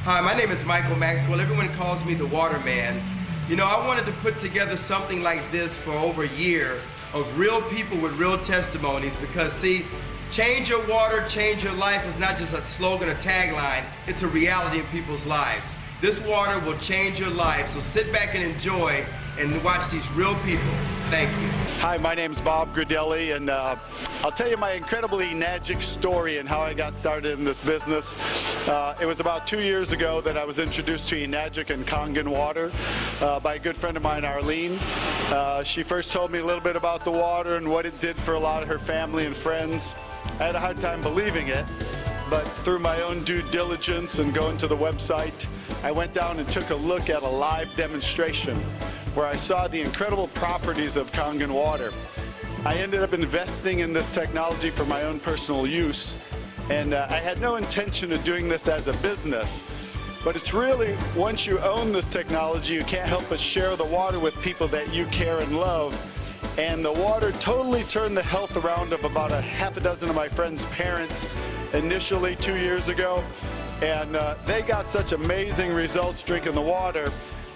Hi, my name is Michael Maxwell. Everyone calls me the Water Man. You know, I wanted to put together something like this for over a year of real people with real testimonies because, see, change your water, change your life is not just a slogan or tagline, it's a reality in people's lives. This water will change your life, so sit back and enjoy and watch these real people. Thank you. Hi, my name's Bob Gridelli, and I'll tell you my incredibly Enagic story and how I got started in this business. It was about 2 years ago that I was introduced to Enagic and Kangen water by a good friend of mine, Arlene. She first told me a little bit about the water and what it did for a lot of her family and friends. I had a hard time believing it, but through my own due diligence and going to the website, I went down and took a look at a live demonstration where I saw the incredible properties of Kangen water. I ended up investing in this technology for my own personal use, and I had no intention of doing this as a business. But it's really, once you own this technology, you can't help but share the water with people that you care and love. And the water totally turned the health around of about a half a dozen of my friends' parents initially 2 years ago. And they got such amazing results drinking the water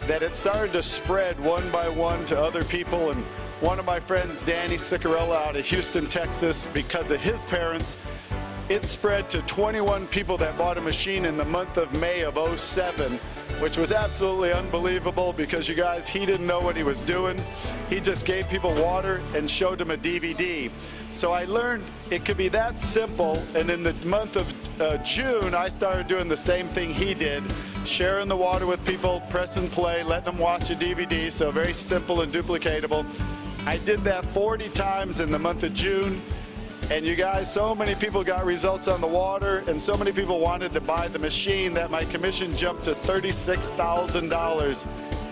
that it started to spread one by one to other people. And one of my friends, Danny Sicarella out of Houston, Texas, because of his parents, it spread to 21 people that bought a machine in the month of May of '07, which was absolutely unbelievable because, you guys, he didn't know what he was doing. He just gave people water and showed them a DVD. So I learned it could be that simple, and in the month of June, I started doing the same thing he did, sharing the water with people, press and play, letting them watch a DVD, so very simple and duplicatable. I did that 40 times in the month of June. And you guys, so many people got results on the water, and so many people wanted to buy the machine that my commission jumped to $36,000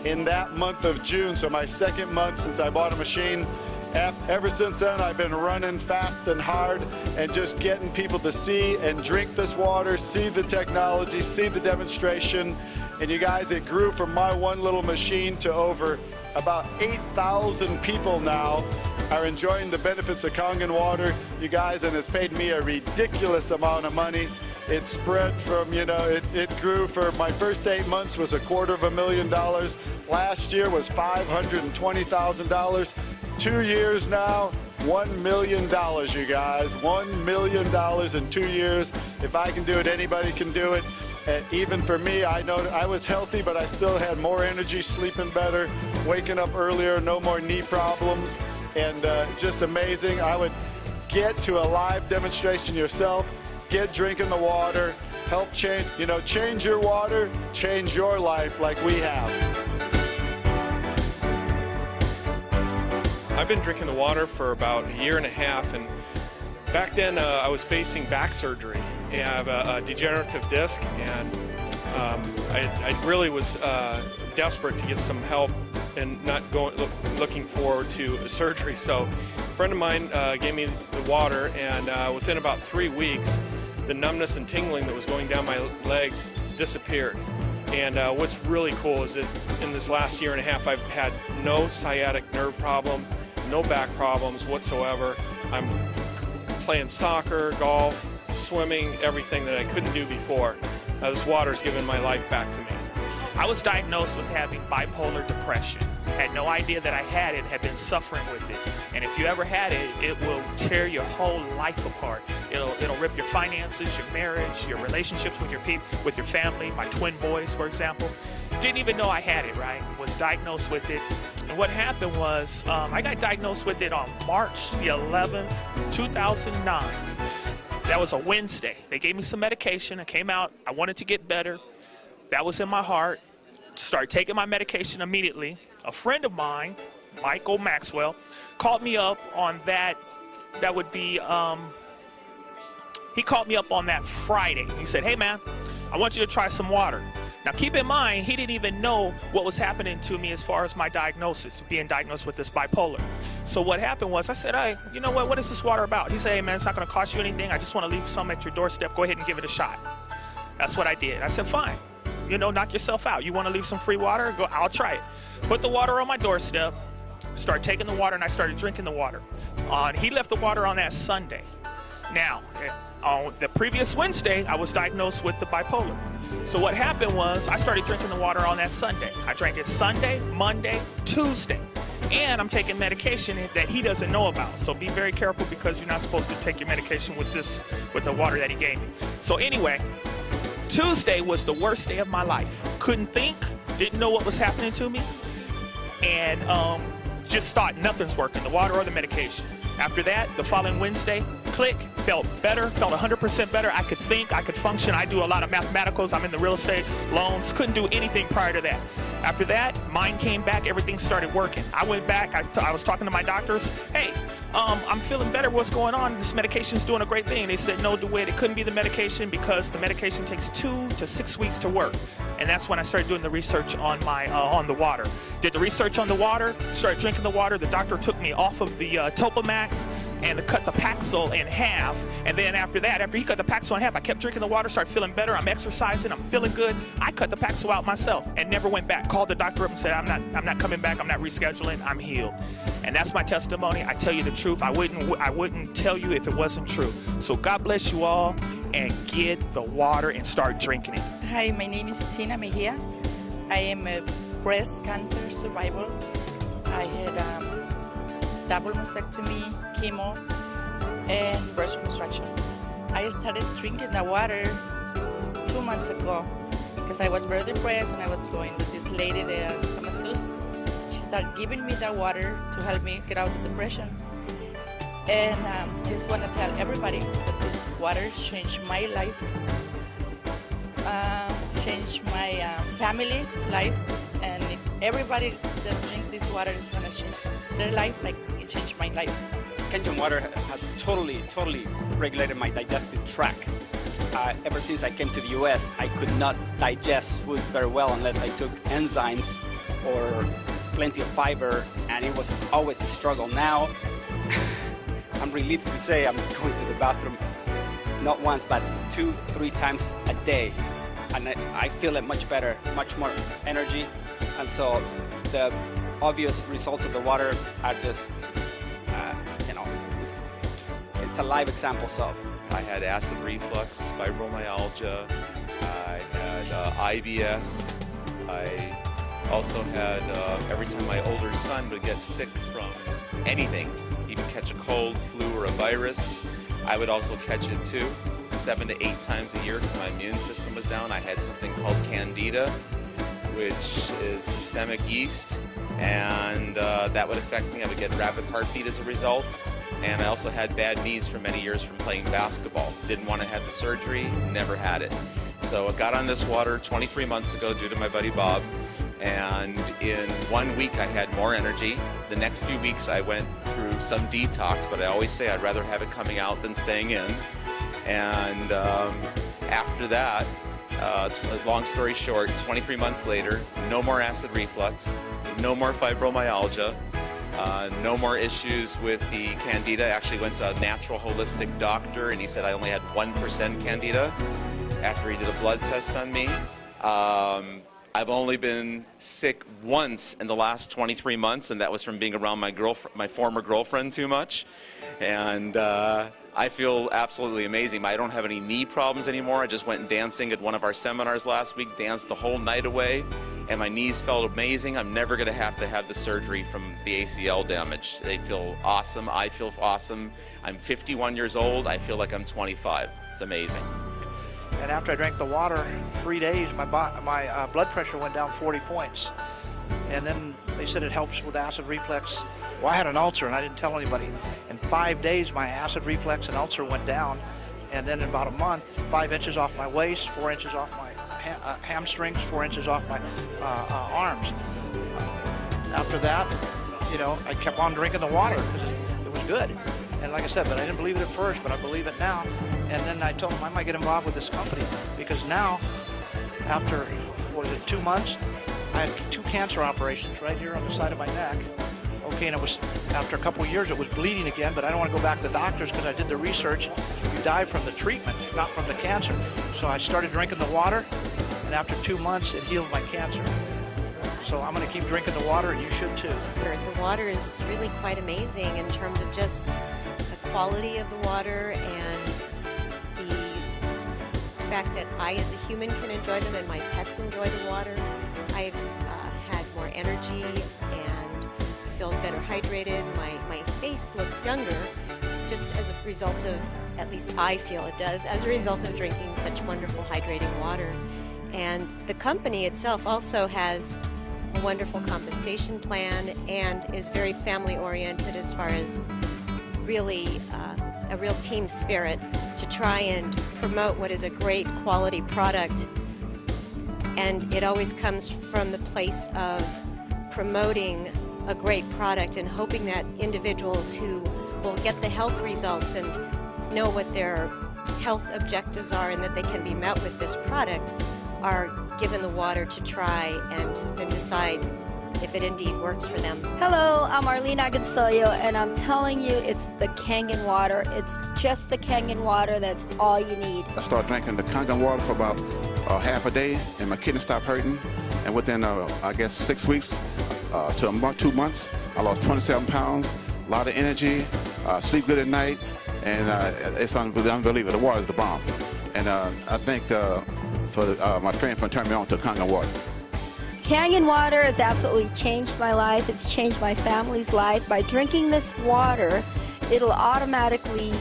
in that month of June. So my second month since I bought a machine. Ever since then, I've been running fast and hard and just getting people to see and drink this water, see the technology, see the demonstration. And you guys, it grew from my one little machine to over about 8,000 people now are enjoying the benefits of Kangen water, you guys, and it's paid me a ridiculous amount of money. It spread from, you know, it grew for my first 8 months was $250,000. Last year was $520,000. 2 years now, $1 million, you guys. $1 million in 2 years. If I can do it, anybody can do it. And even for me, I know I was healthy, but I still had more energy, sleeping better, waking up earlier, no more knee problems, and just amazing. I would get to a live demonstration yourself, get drinking the water, help change, you know, change your water, change your life like we have. I've been drinking the water for about a year and a half, and back then I was facing back surgery. I have a degenerative disc, and I really was desperate to get some help and not looking forward to surgery. So a friend of mine gave me the water, and within about 3 weeks, the numbness and tingling that was going down my legs disappeared. And what's really cool is that in this last year and a half, I've had no sciatic nerve problem, no back problems whatsoever. I'm playing soccer, golf, swimming, everything that I couldn't do before. This water's given my life back to me. I was diagnosed with having bipolar depression. Had no idea that I had it, had been suffering with it. And if you ever had it, it will tear your whole life apart. It'll rip your finances, your marriage, your relationships with your people, with your family. My twin boys, for example. Didn't even know I had it, right? Was diagnosed with it. And what happened was, I got diagnosed with it on March the 11th, 2009. That was a Wednesday. They gave me some medication. I came out. I wanted to get better. That was in my heart. Started taking my medication immediately. A friend of mine, Michael Maxwell, called me up on that. That would be, he called me up on that Friday. He said, hey man, I want you to try some water. Now keep in mind, he didn't even know what was happening to me as far as my diagnosis, being diagnosed with this bipolar. So what happened was I said, hey, you know what is this water about? He said, hey man, it's not gonna cost you anything. I just wanna leave some at your doorstep. Go ahead and give it a shot. That's what I did. I said, fine. You know, knock yourself out. You wanna leave some free water? Go, I'll try it. Put the water on my doorstep, started taking the water, and I started drinking the water. He left the water on that Sunday. Now, on the previous Wednesday, I was diagnosed with the bipolar. So what happened was I started drinking the water on that Sunday. I drank it Sunday, Monday, Tuesday. And I'm taking medication that he doesn't know about. So be very careful, because you're not supposed to take your medication with the water that he gave me. So anyway, Tuesday was the worst day of my life. Couldn't think, didn't know what was happening to me, and just thought nothing's working, the water or the medication. After that, the following Wednesday, click, felt better, felt 100% better. I could think, I could function. I do a lot of mathematicals. I'm in the real estate, loans. Couldn't do anything prior to that. After that, mine came back, everything started working. I went back, I was talking to my doctors. Hey, I'm feeling better, what's going on? This medication's doing a great thing. They said, no, DeWitt, it couldn't be the medication, because the medication takes 2 to 6 weeks to work. And that's when I started doing the research on on the water. Did the research on the water, started drinking the water. The doctor took me off of the Topamax and cut the Paxil in half. And then after that, after he cut the Paxil in half, I kept drinking the water, started feeling better. I'm exercising, I'm feeling good. I cut the Paxil out myself and never went back. Called the doctor up and said, I'm not coming back, I'm not rescheduling, I'm healed. And that's my testimony. I tell you the truth. I wouldn't tell you if it wasn't true. So God bless you all, and get the water and start drinking it. Hi, my name is Tina Mejia. I am a breast cancer survivor. I had double mastectomy, chemo, and breast reconstruction. I started drinking the water 2 months ago because I was very depressed, and I was going with this lady, the masseuse. She started giving me the water to help me get out of the depression. And I just want to tell everybody that this water changed my life, changed my family's life, and if everybody that drink this water is going to change their life like it changed my life. Kangen water has totally regulated my digestive tract. Ever since I came to the US, I could not digest foods very well unless I took enzymes or plenty of fiber, and it was always a struggle. Now, I'm relieved to say I'm going to the bathroom not once, but 2-3 times a day. And I feel it much better, much more energy. And so the obvious results of the water are just, it's a live example. So I had acid reflux, fibromyalgia, I had IBS, I also had, every time my older son would get sick from anything, even catch a cold, flu, or a virus, I would also catch it too, 7 to 8 times a year, because my immune system was down. I had something called Candida, which is systemic yeast, and that would affect me. I would get rapid heartbeat as a result, and I also had bad knees for many years from playing basketball. Didn't want to have the surgery, never had it. So I got on this water 23 months ago due to my buddy Bob, and in 1 week I had more energy. The next few weeks I went through some detox, but I always say I'd rather have it coming out than staying in. And after that, long story short, 23 months later, no more acid reflux, no more fibromyalgia, no more issues with the Candida. I actually went to a natural holistic doctor, and he said I only had 1% Candida after he did a blood test on me. I've only been sick once in the last 23 months, and that was from being around my former girlfriend too much. And I feel absolutely amazing. I don't have any knee problems anymore. I just went dancing at one of our seminars last week, danced the whole night away, and my knees felt amazing. I'm never going to have the surgery from the ACL damage. They feel awesome. I feel awesome. I'm 51 years old. I feel like I'm 25. It's amazing. And after I drank the water, 3 days, my blood pressure went down 40 points. And then they said it helps with acid reflux. Well, I had an ulcer, and I didn't tell anybody. In 5 days, my acid reflux and ulcer went down. And then in about a month, 5 inches off my waist, 4 inches off my hamstrings, 4 inches off my arms. After that, I kept on drinking the water because it was good. And like I said, but I didn't believe it at first, but I believe it now. And then I told them I might get involved with this company, because now, after, 2 months, I had 2 cancer operations right here on the side of my neck. Okay, and it was, after a couple of years, it was bleeding again, but I don't want to go back to the doctors because I did the research. You die from the treatment, not from the cancer. So I started drinking the water, and after 2 months, it healed my cancer. So I'm going to keep drinking the water, and you should too. The water is really quite amazing in terms of just the quality of the water and the fact that I as a human can enjoy them and my pets enjoy the water. I've had more energy and feel better hydrated. My face looks younger just as a result of, at least I feel it does, as a result of drinking such wonderful hydrating water. And the company itself also has a wonderful compensation plan and is very family oriented as far as really a real team spirit to try and promote what is a great quality product. And it always comes from the place of promoting a great product and hoping that individuals who will get the health results and know what their health objectives are and that they can be met with this product are given the water to try and then decide if it indeed works for them. Hello, I'm Arlene Agonsoyo, and I'm telling you, it's the Kangen water. It's just the Kangen water. That's all you need. I started drinking the Kangen water for about half a day, and my kidneys stopped hurting. And within, I guess, 6 weeks to a month, 2 months, I lost 27 pounds, a lot of energy, sleep good at night, and it's unbelievable. The water is the bomb. And I think for my friend for turning me on to Kangen water. Kangen water has absolutely changed my life. It's changed my family's life. By drinking this water, it'll automatically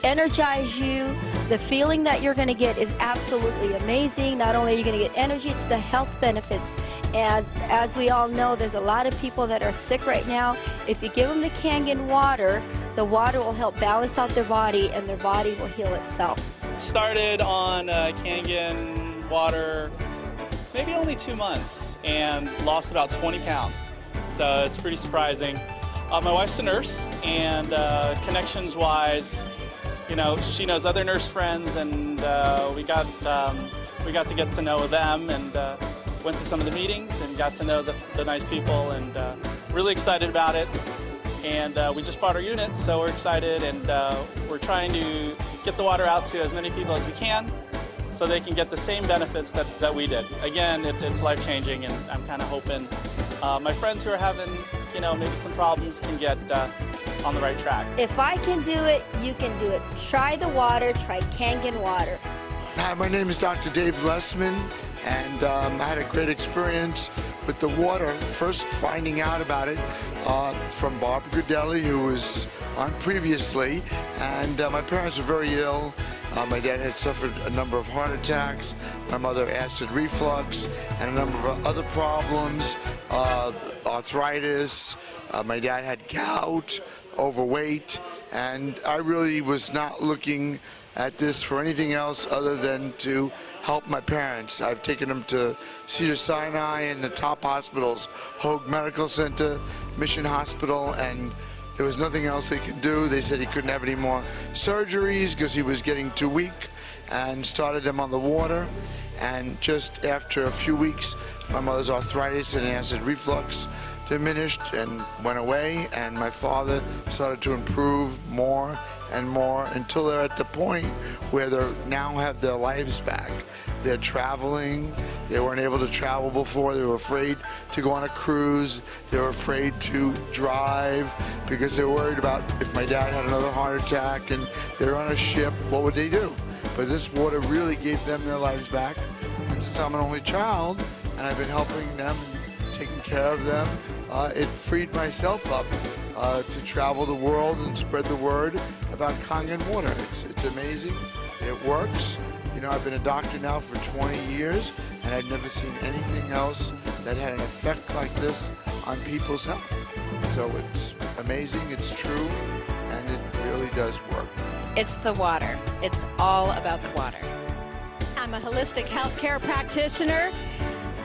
energize you. The feeling that you're going to get is absolutely amazing. Not only are you going to get energy, it's the health benefits. And as we all know, there's a lot of people that are sick right now. If you give them the Kangen water, the water will help balance out their body and their body will heal itself. Started on Kangen water maybe only 2 months and lost about 20 pounds. So it's pretty surprising. My wife's a nurse, and connections-wise, you know, she knows other nurse friends, and we got to get to know them, and went to some of the meetings and got to know the nice people, and really excited about it. And we just bought our unit, so we're excited, and we're trying to get the water out to as many people as we can, so they can get the same benefits that we did. Again, it's life-changing, and I'm kind of hoping my friends who are having, you know, maybe some problems can get on the right track. If I can do it, you can do it. Try the water, try Kangen water. Hi, my name is Dr. Dave Lessman, and I had a great experience with the water, first finding out about it from Barbara Grudelli, who was on previously, and my parents were very ill. My dad had suffered a number of heart attacks, my mother acid reflux, and a number of other problems, arthritis. My dad had gout, overweight, and I really was not looking at this for anything else other than to help my parents. I've taken them to Cedars-Sinai and the top hospitals, Hoag Medical Center, Mission Hospital, and there was nothing else they could do. They said he couldn't have any more surgeries because he was getting too weak, and started him on the water. And just after a few weeks, my mother's arthritis and acid reflux diminished and went away, and my father started to improve more and more until they're at the point where they now have their lives back. They're traveling. They weren't able to travel before. They were afraid to go on a cruise. They were afraid to drive because they were worried about if my dad had another heart attack and they're on a ship, what would they do? But this water really gave them their lives back. And since I'm an only child and I've been helping them and taking care of them, it freed myself up to travel the world and spread the word about Kangen water. It's amazing. It works. You know, I've been a doctor now for 20 years, and I've never seen anything else that had an effect like this on people's health. So it's amazing, it's true, and it really does work. It's the water. It's all about the water. I'm a holistic healthcare practitioner.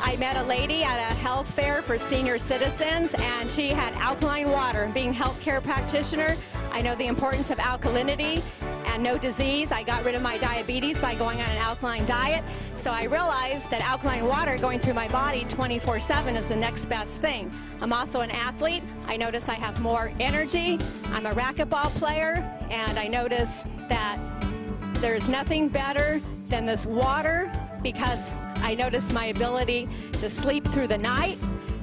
I met a lady at a health fair for senior citizens, and she had alkaline water. Being a healthcare practitioner, I know the importance of alkalinity and no disease. I got rid of my diabetes by going on an alkaline diet. So I realized that alkaline water going through my body 24/7 is the next best thing. I'm also an athlete. I notice I have more energy. I'm a racquetball player, and I notice that there's nothing better than this water, because I notice my ability to sleep through the night.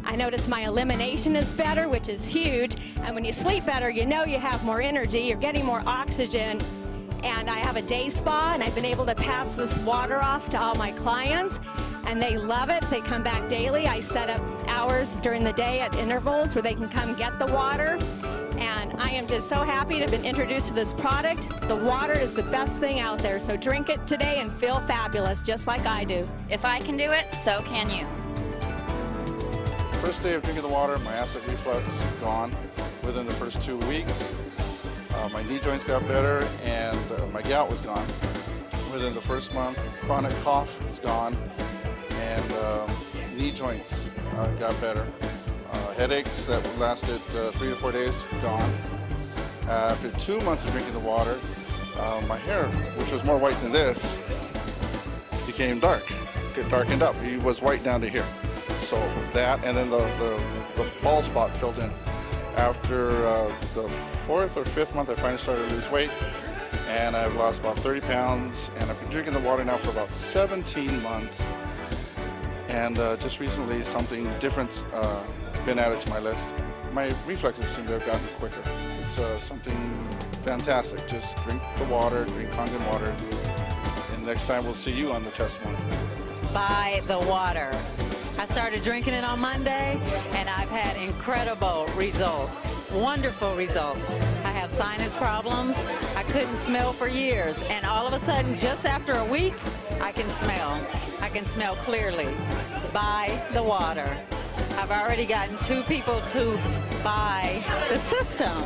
I notice my elimination is better, which is huge. And when you sleep better, you know you have more energy, you're getting more oxygen. And I have a day spa, and I've been able to pass this water off to all my clients, and they love it. They come back daily. I set up hours during the day at intervals where they can come get the water. And I am just so happy to have been introduced to this product. The water is the best thing out there, so drink it today and feel fabulous, just like I do. If I can do it, so can you. First day of drinking the water, my acid reflux gone within the first 2 weeks. My knee joints got better, and my gout was gone within the first month. Chronic cough is gone, and knee joints got better. Headaches that lasted 3 to 4 days, gone. After 2 months of drinking the water, my hair, which was more white than this, became dark. It darkened up. It was white down to here. So that, and then the bald spot filled in. After the 4th or 5th month, I finally started to lose weight, and I've lost about 30 pounds, and I've been drinking the water now for about 17 months. And just recently, something different's been added to my list. My reflexes seem to have gotten quicker. It's something fantastic. Just drink the water, drink Kangen water, and next time we'll see you on the testimony. Buy the water. I started drinking it on Monday, and I've had incredible results, wonderful results. I have sinus problems. I couldn't smell for years, and all of a sudden, just after a week, I can smell. I can smell clearly. Buy the water. I've already gotten 2 people to buy the system.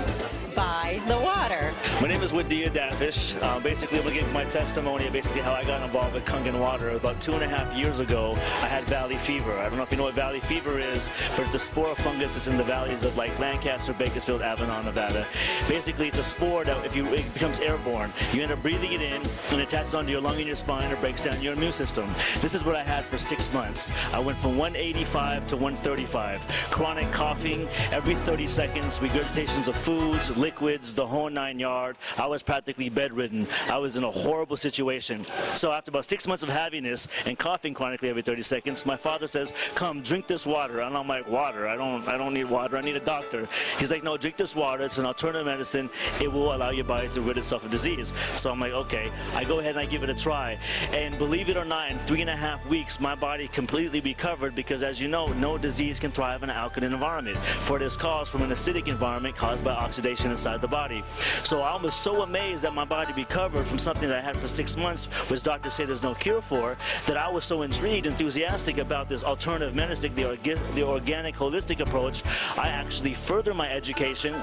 Buy the water. My name is Wadia Dafish. Basically, I'm going to give my testimony of basically how I got involved with Kangen water. About 2.5 years ago, I had valley fever. I don't know if you know what valley fever is, but it's a spore fungus that's in the valleys of like Lancaster, Bakersfield, Avalon, Nevada. Basically, it's a spore that it becomes airborne. You end up breathing it in, and it attaches onto your lung and your spine, or breaks down your immune system. This is what I had for 6 months. I went from 185 to 135. Chronic coughing every 30 seconds, regurgitations of foods, liquids, the whole 9 yards. I was practically bedridden. I was in a horrible situation. So after about 6 months of having this and coughing chronically every 30 seconds, my father says, "Come, drink this water." And I'm like, "Water? I don't need water. I need a doctor." He's like, "No, drink this water. It's an alternative medicine. It will allow your body to rid itself of disease." So I'm like, okay. I go ahead and I give it a try. And believe it or not, in 3.5 weeks, my body completely recovered, because as you know, no disease can thrive in an alkaline environment. For this cause from an acidic environment caused by oxidation inside the body. So I was so amazed that my body recovered from something that I had for 6 months, which doctors say there's no cure for, that I was so intrigued, enthusiastic about this alternative medicine, the organic, holistic approach. I actually further my education,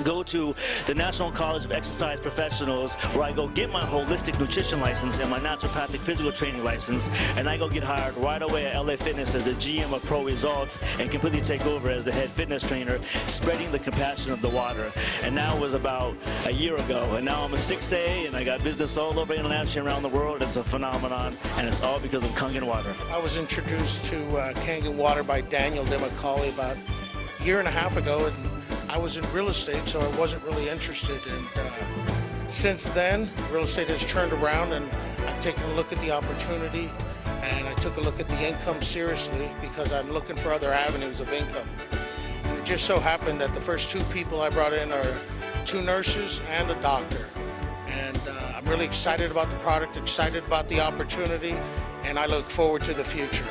go to the National College of Exercise Professionals, where I go get my holistic nutrition license and my naturopathic physical training license, and I go get hired right away at LA Fitness as the GM of Pro Results and completely take over as the head fitness trainer, spreading the compassion of the water. And now it was about a year ago, and now I'm a 6A, and I got business all over internationally around the world. It's a phenomenon, and it's all because of Kangen water. I was introduced to Kangen water by Daniel DeMacaulay about a year and a half ago, and I was in real estate, so I wasn't really interested. And since then, real estate has turned around, and I've taken a look at the opportunity, and I took a look at the income seriously, because I'm looking for other avenues of income. And it just so happened that the first 2 people I brought in are 2 nurses and a doctor. And I'm really excited about the product, excited about the opportunity, and I look forward to the future.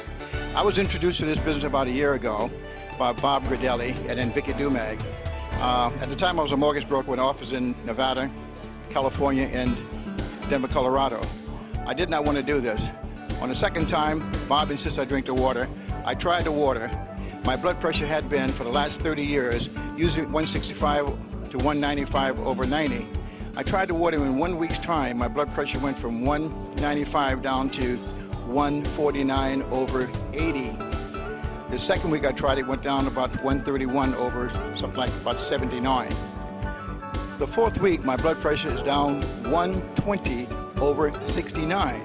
I was introduced to this business about a year ago by Bob Gridelli and then Vicky Dumag. At the time, I was a mortgage broker with an office in Nevada, California, and Denver, Colorado. I did not want to do this. On the second time, Bob insisted I drink the water. I tried the water. My blood pressure had been, for the last 30 years, usually 165 to 195 over 90. I tried the water, and in 1 week's time, my blood pressure went from 195 down to 149 over 80. The second week I tried it, went down about 131 over something like about 79. The 4th week, my blood pressure is down 120 over 69.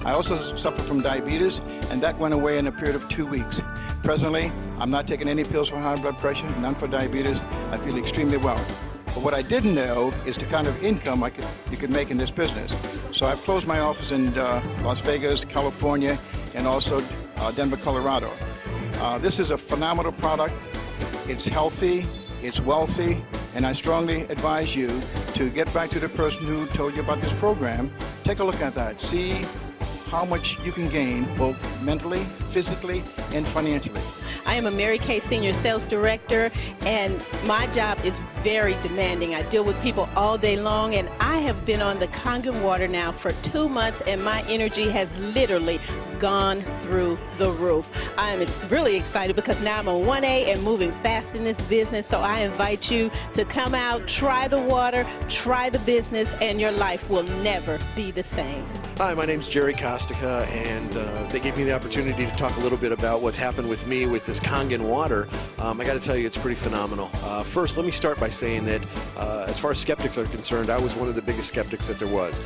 I also suffer from diabetes, and that went away in a period of 2 weeks. Presently, I'm not taking any pills for high blood pressure, none for diabetes. I feel extremely well. But what I didn't know is the kind of income you could make in this business. So I've closed my office in Las Vegas, California, and also Denver, Colorado. This is a phenomenal product. It's healthy, it's wealthy, and I strongly advise you to get back to the person who told you about this program. Take a look at that. See how much you can gain both mentally, physically, and financially. I am a Mary Kay Senior Sales Director, and my job is very demanding. I deal with people all day long, and I have been on the Kangen water now for 2 months, and my energy has literally gone through the roof. I am really excited because now I'm on 1A and moving fast in this business, so I invite you to come out, try the water, try the business, and your life will never be the same. Hi, my name's Jerry Kostica, and they gave me the opportunity to talk a little bit about what's happened with me with this Kangen water. I got to tell you, it's pretty phenomenal. First, let me start by saying that as far as skeptics are concerned, I was one of the biggest skeptics that there was.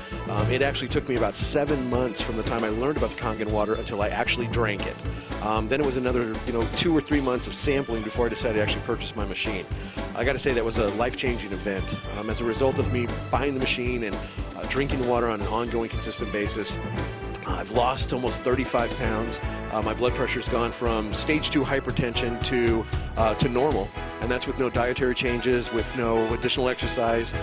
It actually took me about 7 months from the time I learned about the Kangen water until I actually drank it. Then it was another 2 or 3 months of sampling before I decided to actually purchase my machine. I got to say that was a life-changing event. As a result of me buying the machine and drinking the water on an ongoing, consistent basis, I've lost almost 35 pounds. My blood pressure's gone from stage 2 hypertension to normal, and that's with no dietary changes, with no additional exercise,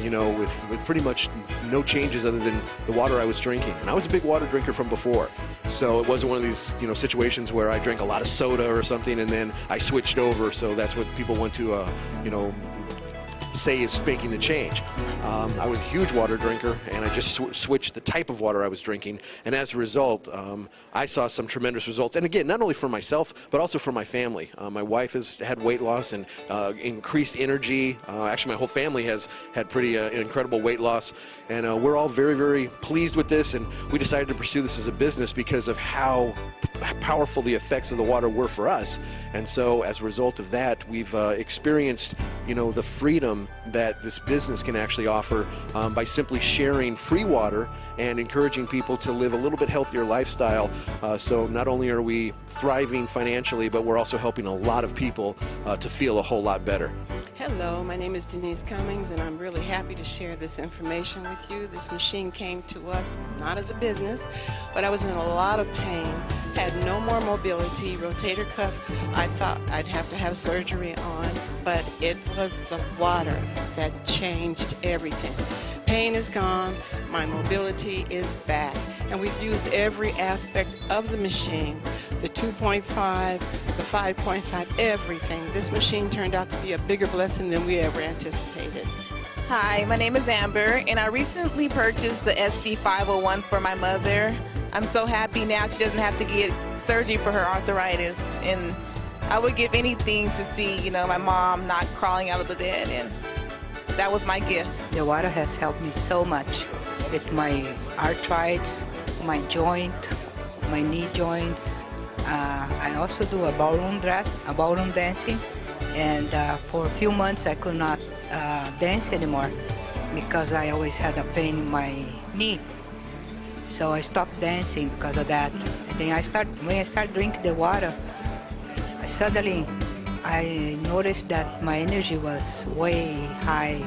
with pretty much no changes other than the water I was drinking. And I was a big water drinker from before, so it wasn't one of these situations where I drank a lot of soda or something and then I switched over. So that's what people want to say is making the change. I was a huge water drinker, and I just switched the type of water I was drinking, and as a result, I saw some tremendous results. And again, not only for myself, but also for my family. My wife has had weight loss and increased energy. Actually, my whole family has had pretty incredible weight loss, and we're all very, very pleased with this, and we decided to pursue this as a business because of how powerful the effects of the water were for us. And so as a result of that, we've experienced the freedom that this business can actually offer by simply sharing free water and encouraging people to live a little bit healthier lifestyle. So not only are we thriving financially, but we're also helping a lot of people to feel a whole lot better. Hello, my name is Denise Cummings, and I'm really happy to share this information with you. This machine came to us not as a business, but I was in a lot of pain, had no more mobility, rotator cuff. I thought I'd have to have surgery on, but it was the water that changed everything. Pain is gone, my mobility is back, and we've used every aspect of the machine, the 2.5, the 5.5, everything. This machine turned out to be a bigger blessing than we ever anticipated. Hi, my name is Amber, and I recently purchased the SD501 for my mother. I'm so happy now she doesn't have to get surgery for her arthritis, and I would give anything to see, my mom not crawling out of the bed, and that was my gift. The water has helped me so much with my arthritis, my joint, my knee joints. I also do a ballroom dancing, and for a few months I could not dance anymore because I always had a pain in my knee. So I stopped dancing because of that. And then when I started drinking the water, suddenly I noticed that my energy was way high,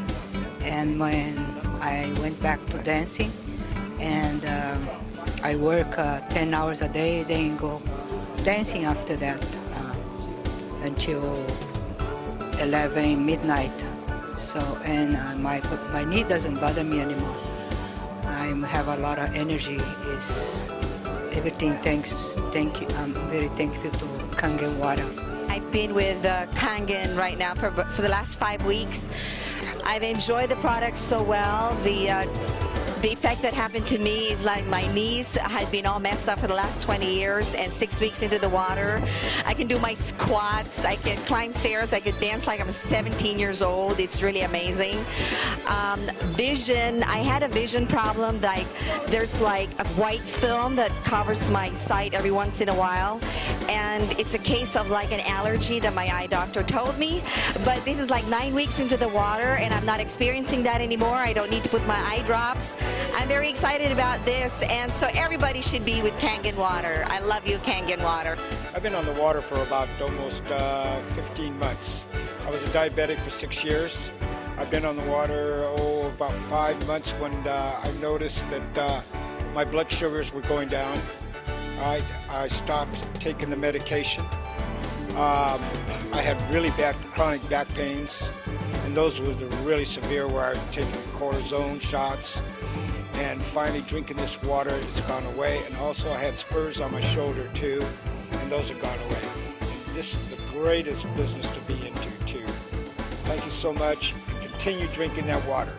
and when I went back to dancing, and I work 10 hours a day, then go dancing after that until 11 midnight. So, and my knee doesn't bother me anymore. I have a lot of energy. Is everything. Thank you. I'm very thankful to Kangen water. I've been with Kangen right now for the last 5 weeks. I've enjoyed the product so well. The effect that happened to me is like my knees had been all messed up for the last 20 years, and 6 weeks into the water, I can do my squats, I can climb stairs, I could dance like I'm 17 years old. It's really amazing. Vision, I had a vision problem. Like there's like a white film that covers my sight every once in a while, and it's a case of like an allergy that my eye doctor told me. But this is like 9 weeks into the water, and I'm not experiencing that anymore. I don't need to put my eye drops. I'm very excited about this, and so everybody should be with Kangen water. I love you, Kangen water. I've been on the water for about almost 15 months. I was a diabetic for 6 years. I've been on the water, about 5 months when I noticed that my blood sugars were going down. I stopped taking the medication, I had really bad chronic back pains, and those were the really severe where I'd taken cortisone shots. And finally drinking this water, it's gone away. And also I had spurs on my shoulder too, and those have gone away. And this is the greatest business to be into too. Thank you so much, and continue drinking that water.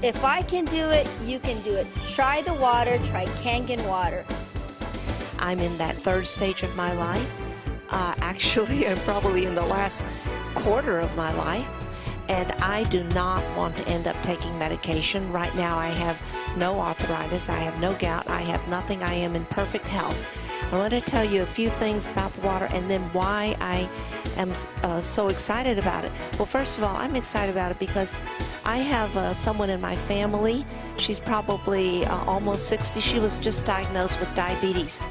If I can do it, you can do it. Try the water, try Kangen water. I'm in that third stage of my life. Actually, I'm probably in the last quarter of my life, and I do not want to end up taking medication. Right now, I have no arthritis, I have no gout, I have nothing. I am in perfect health. I want to tell you a few things about the water and then why I am so excited about it. Well, first of all, I'm excited about it because I have someone in my family. She's probably almost 60. She was just diagnosed with diabetes.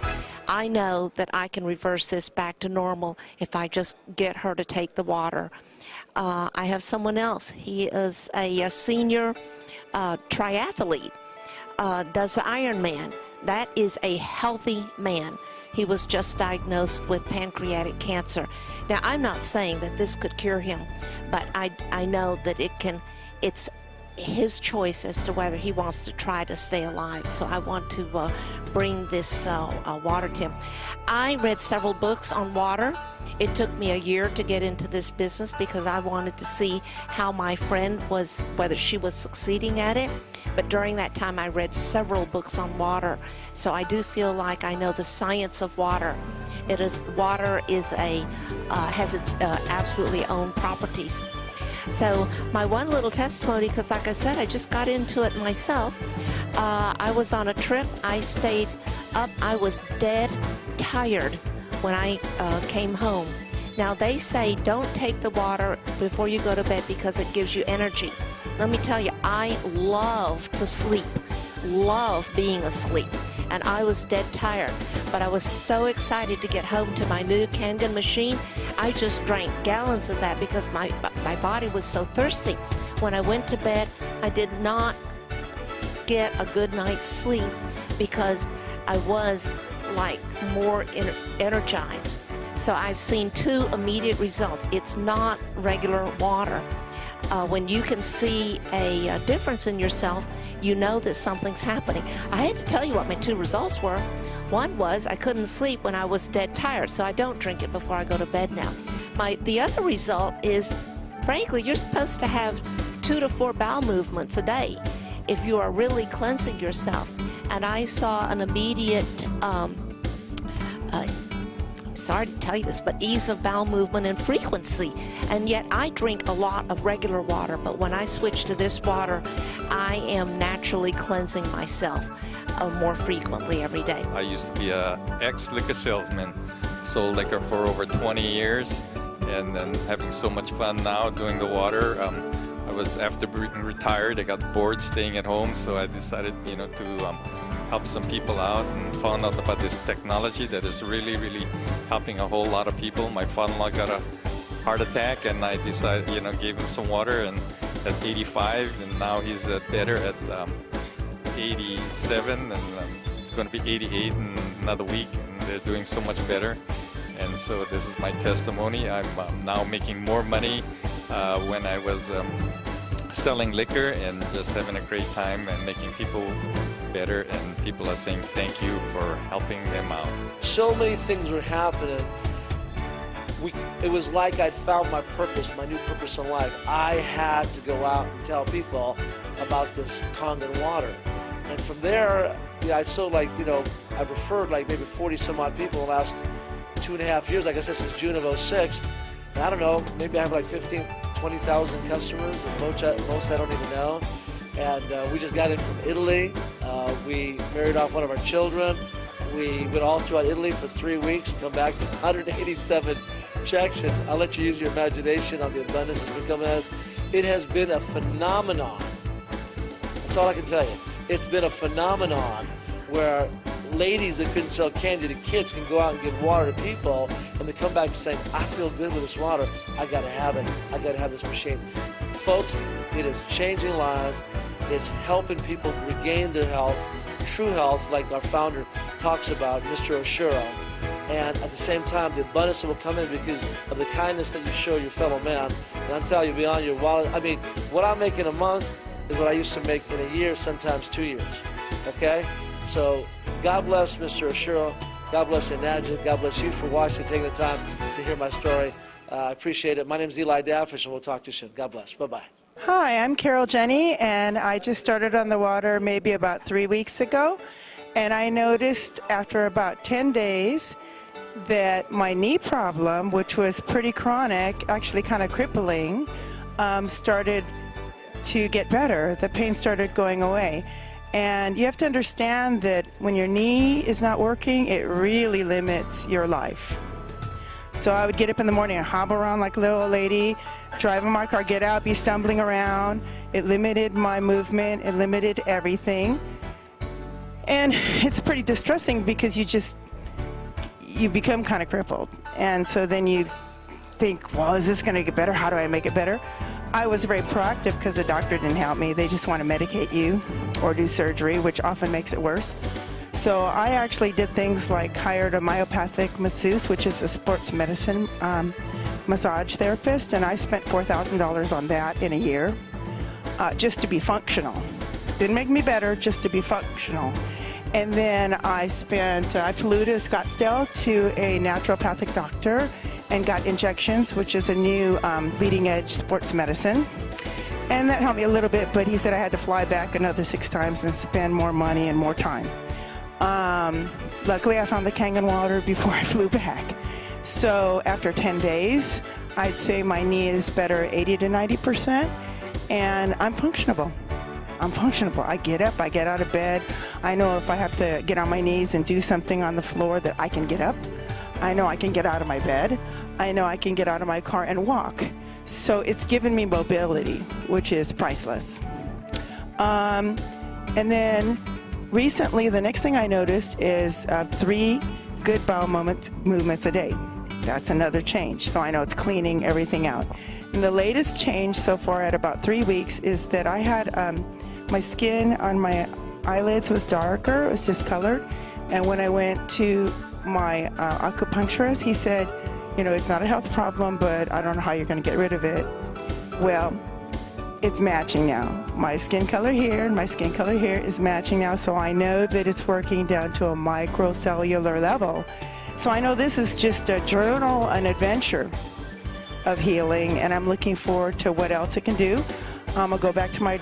I know that I can reverse this back to normal if I just get her to take the water. I have someone else. He is a senior triathlete, does the Ironman. That is a healthy man. He was just diagnosed with pancreatic cancer. Now, I'm not saying that this could cure him, but I know that it's his choice as to whether he wants to try to stay alive. So I want to bring this water to him. I read several books on water. It took me a year to get into this business because I wanted to see how my friend was, whether she was succeeding at it. But during that time, I read several books on water. So I do feel like I know the science of water. Water is has its absolutely own properties. So my one little testimony, because like I said, I just got into it myself. I was on a trip. I stayed up. I was dead tired when I came home. Now they say don't take the water before you go to bed because it gives you energy. Let me tell you, I love to sleep, love being asleep, and I was dead tired. But I was so excited to get home to my new Kangen machine. I just drank gallons of that because my body was so thirsty. When I went to bed, I did not get a good night's sleep because I was like more energized. So I've seen two immediate results. It's not regular water. When you can see a difference in yourself, you know that something's happening. I had to tell you what my two results were. One was I couldn't sleep when I was dead tired, so I don't drink it before I go to bed now. The other result is, frankly, you're supposed to have 2 to 4 bowel movements a day if you are really cleansing yourself. And I saw an immediate, sorry to tell you this, but ease of bowel movement and frequency. And yet I drink a lot of regular water, but when I switch to this water, I am naturally cleansing myself more frequently every day. I used to be an ex-liquor salesman, sold liquor for over 20 years, and then having so much fun now doing the water. After being retired, I got bored staying at home, so I decided, to help some people out and found out about this technology that is really, really helping a whole lot of people. My father-in-law got a heart attack, and I decided, gave him some water, and at 85, and now he's better at 87, and going to be 88 in another week, and they're doing so much better. And so this is my testimony. I'm now making more money when I was selling liquor and just having a great time and making people better, and people are saying thank you for helping them out. So many things were happening. It was like I'd found my purpose, my new purpose in life. I had to go out and tell people about this Kangen water. And from there, I referred like maybe 40 some odd people in the last 2.5 years. Like I said, since June of 06. And I don't know, maybe I have like 20,000 customers, and most I don't even know. And we just got in from Italy. We married off one of our children. We went all throughout Italy for 3 weeks, come back to 187 checks, and I'll let you use your imagination on the abundance it's become as. It has been a phenomenon. That's all I can tell you. It's been a phenomenon where ladies that couldn't sell candy to kids can go out and give water to people, and they come back saying, I feel good with this water. I got to have it. I got to have this machine. Folks, it is changing lives. It's helping people regain their health, true health, like our founder talks about, Mr. Oshiro. and at the same time, the abundance that will come in because of the kindness that you show your fellow man. And I'm telling you, beyond your wallet, I mean, what I make in a month is what I used to make in a year, sometimes 2 years. Okay? So, God bless Mr. Ashuro. God bless Enadja. God bless you for watching, taking the time to hear my story. I appreciate it. My name is Eli Dafish, and we'll talk to you soon. God bless. Bye-bye. Hi, I'm Carol Jenny, and I just started on the water maybe about 3 weeks ago. And I noticed after about 10 days that my knee problem, which was pretty chronic, actually kind of crippling, started to get better. The pain started going away. And you have to understand that when your knee is not working, it really limits your life. So I would get up in the morning and hobble around like a little old lady, drive in my car, get out, be stumbling around. It limited my movement. It limited everything. And it's pretty distressing because you become kind of crippled. And so then you think, well, is this going to get better? How do I make it better? I was very proactive because the doctor didn't help me. They just want to medicate you or do surgery, which often makes it worse. So I actually did things like hired a myopathic masseuse, which is a sports medicine massage therapist, and I spent $4,000 on that in a year just to be functional. Didn't make me better, just to be functional. And then I flew to Scottsdale to a naturopathic doctor and got injections, which is a new leading edge sports medicine. And that helped me a little bit, but he said I had to fly back another 6 times and spend more money and more time. Luckily, I found the Kangen water before I flew back. So after 10 days, I'd say my knee is better 80 to 90%, and I'm functionable. I get up, I get out of bed. I know if I have to get on my knees and do something on the floor that I can get up. I know I can get out of my bed. I know I can get out of my car and walk. So it's given me mobility, which is priceless. And then recently, the next thing I noticed is 3 good bowel movements a day. That's another change. So I know it's cleaning everything out. And the latest change so far at about 3 weeks is that I had my skin on my eyelids was darker, it was discolored. And when I went to my acupuncturist, he said, you know, it's not a health problem, but I don't know how you're going to get rid of it. Well, it's matching now. My skin color here and my skin color here is matching now, so I know that it's working down to a microcellular level. So I know this is just a journal, an adventure of healing, and I'm looking forward to what else it can do. I'm going to go back to my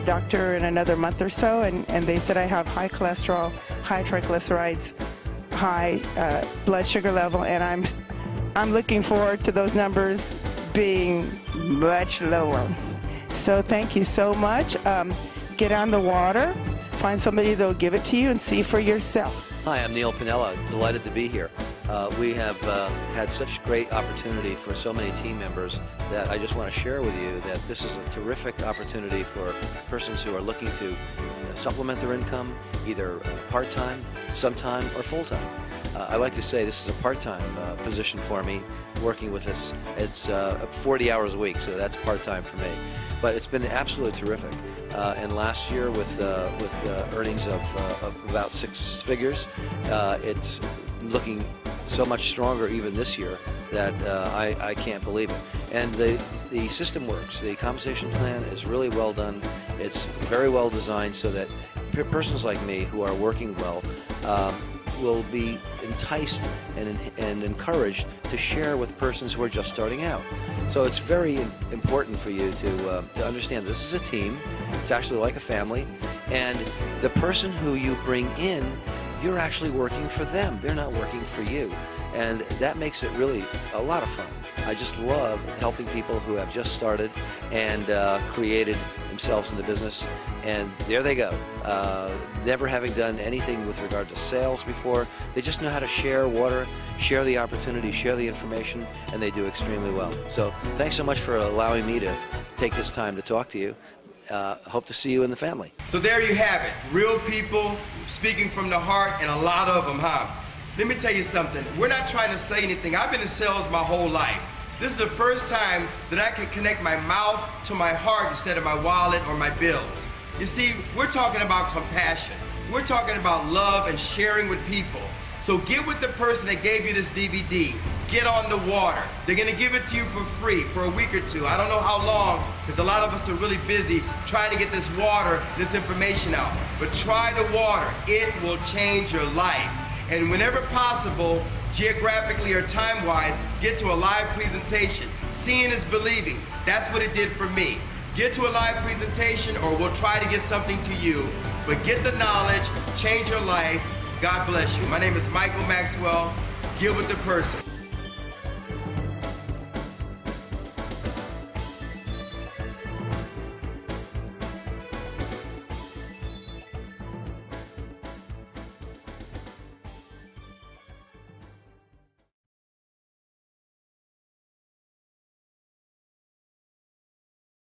doctor in another month or so, and they said I have high cholesterol, high triglycerides, high blood sugar level, and I'm looking forward to those numbers being much lower. So thank you so much. Get on the water, find somebody that'll give it to you, and see for yourself. Hi, I'm Neil Pinella. Delighted to be here. We have had such great opportunity for so many team members that I just want to share with you that this is a terrific opportunity for persons who are looking to supplement their income, either part-time, sometime, or full-time. I like to say this is a part-time position for me, working with this. It's 40 hours a week, so that's part-time for me. But it's been absolutely terrific. And last year, with earnings of about 6 figures, it's looking so much stronger even this year that I can't believe it. And the system works. The compensation plan is really well done. It's very well designed so that persons like me who are working well will be enticed and encouraged to share with persons who are just starting out. So it's very important for you to understand this is a team. It's actually like a family, and the person who you bring in, you're actually working for them. They're not working for you, and that makes it really a lot of fun. I just love helping people who have just started and created themselves in the business, and there they go. Never having done anything with regard to sales before, they just know how to share water, share the opportunity, share the information, and they do extremely well. So thanks so much for allowing me to take this time to talk to you. Hope to see you in the family. So there you have it. Real people speaking from the heart, and a lot of them, huh? Let me tell you something. We're not trying to say anything. I've been in sales my whole life. This is the first time that I can connect my mouth to my heart instead of my wallet or my bills. You see, we're talking about compassion. We're talking about love and sharing with people. So get with the person that gave you this DVD. Get on the water. They're gonna give it to you for free for a week or two. I don't know how long, because a lot of us are really busy trying to get this water, this information out. But try the water. It will change your life. And whenever possible, geographically or time-wise, get to a live presentation. Seeing is believing. That's what it did for me. Get to a live presentation, or we'll try to get something to you. But get the knowledge, change your life. God bless you. My name is Michael Maxwell. Get with the person.